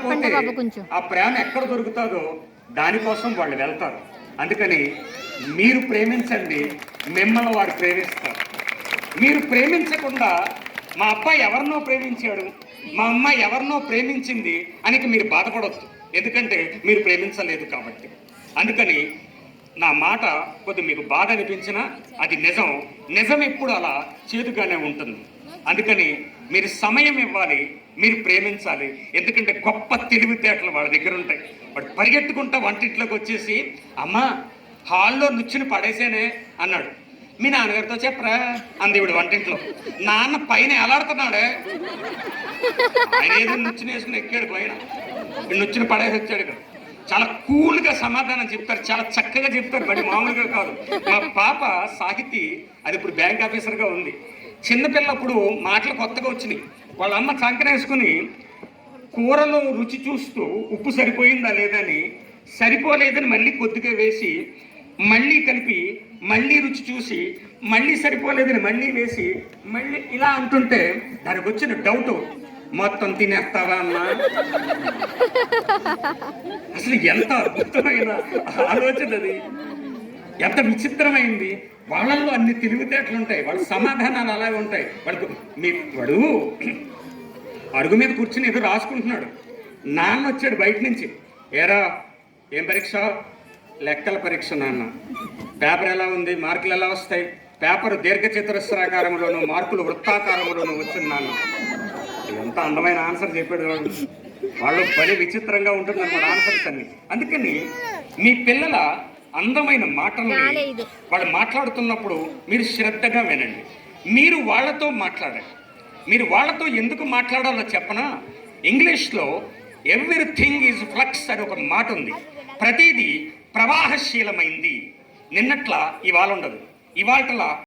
పోతే ఆ ప్రేమ ఎక్కడ దొరుకుతుందో దానికోసం వాళ్ళు వెళ్తారు. అందుకని మీరు ప్రేమించండి, మిమ్మల్ని వారు ప్రేమిస్తారు. మీరు ప్రేమించకుండా మా అబ్బాయి ఎవరినో ప్రేమించాడు, మా అమ్మాయి ఎవరినో ప్రేమించింది అని మీరు బాధపడవద్దు, ఎందుకంటే మీరు ప్రేమించలేదు కాబట్టి. అందుకని నా మాట కొద్ది మీకు బాధ అనిపించినా అది నిజం. నిజం ఎప్పుడు అలా చేదుగానే ఉంటుంది. అందుకని మీరు సమయం ఇవ్వాలి, మీరు ప్రేమించాలి. ఎందుకంటే గొప్ప తెలివితేటలు వాళ్ళ దగ్గర ఉంటాయి. వాడు పరిగెత్తుకుంటా వంటింట్లోకి వచ్చేసి, అమ్మ హాల్లో నుచ్చుని పడేసేనే అన్నాడు. మీ నాన్నగారితో చెప్పరా అంది ఇవిడు వంటింట్లో. నాన్న పైన ఎలాడుతున్నాడే, ఆయన ఏదో నుచ్చుని వేసుకుని ఎక్కాడు పైన, నుచ్చుని పడేసి వచ్చాడు ఇక్కడ. చాలా కూల్గా సమాధానం చెప్తారు, చాలా చక్కగా చెప్తారు, బడి మామూలుగా కాదు. మా పాప సాహితీ, అది ఇప్పుడు బ్యాంక్ ఆఫీసర్గా ఉంది. చిన్నపిల్లప్పుడు మాటలు కొత్తగా వచ్చినాయి. వాళ్ళ అమ్మ చంకనేసుకుని కూరలో రుచి చూస్తూ ఉప్పు సరిపోయిందా లేదని, సరిపోలేదని మళ్ళీ కొద్దిగా వేసి మళ్ళీ కలిపి మళ్ళీ రుచి చూసి మళ్ళీ సరిపోలేదని మళ్ళీ వేసి మళ్ళీ ఇలా అంటుంటే దానికి వచ్చిన డౌట్, మొత్తం తినేస్తావా అమ్మా. అసలు ఎంత అద్భుతమైన ఆలోచన అది, ఎంత విచిత్రమైంది. వాళ్ళల్లో అన్ని తెలివితేటలు ఉంటాయి, వాళ్ళ సమాధానాలు అలాగే ఉంటాయి. వాడు అరుగు మీద కూర్చుని ఏదో రాసుకుంటున్నాడు. నాన్న వచ్చాడు బయట నుంచి, ఏరా ఏం పరీక్ష? లెక్కల పరీక్ష నాన్న. పేపర్ ఎలా ఉంది, మార్కులు ఎలా వస్తాయి? పేపర్ దీర్ఘచతురస్రాకారంలోనూ మార్కులు వృత్తాకారంలోనూ వచ్చింది నాన్న. ఎంత అందమైన ఆన్సర్ చెప్పాడు వాళ్ళు. బలి విచిత్రంగా ఉంటుంది అన్నమాట ఆన్సర్స్ అన్ని. అందుకని మీ పిల్లల అందమైన మాటల్ని వాళ్ళు మాట్లాడుతున్నప్పుడు మీరు శ్రద్ధగా వినండి. మీరు వాళ్ళతో మాట్లాడండి. మీరు వాళ్ళతో ఎందుకు మాట్లాడాలో చెప్పనా? ఇంగ్లీష్లో ఎవ్రీథింగ్ ఈజ్ ఫ్లక్స్ అని ఒక మాట ఉంది. ప్రతిదీ ప్రవాహశీలమైంది. నిన్నట్లా ఇవాళ ఉండదు, ఇవాళలా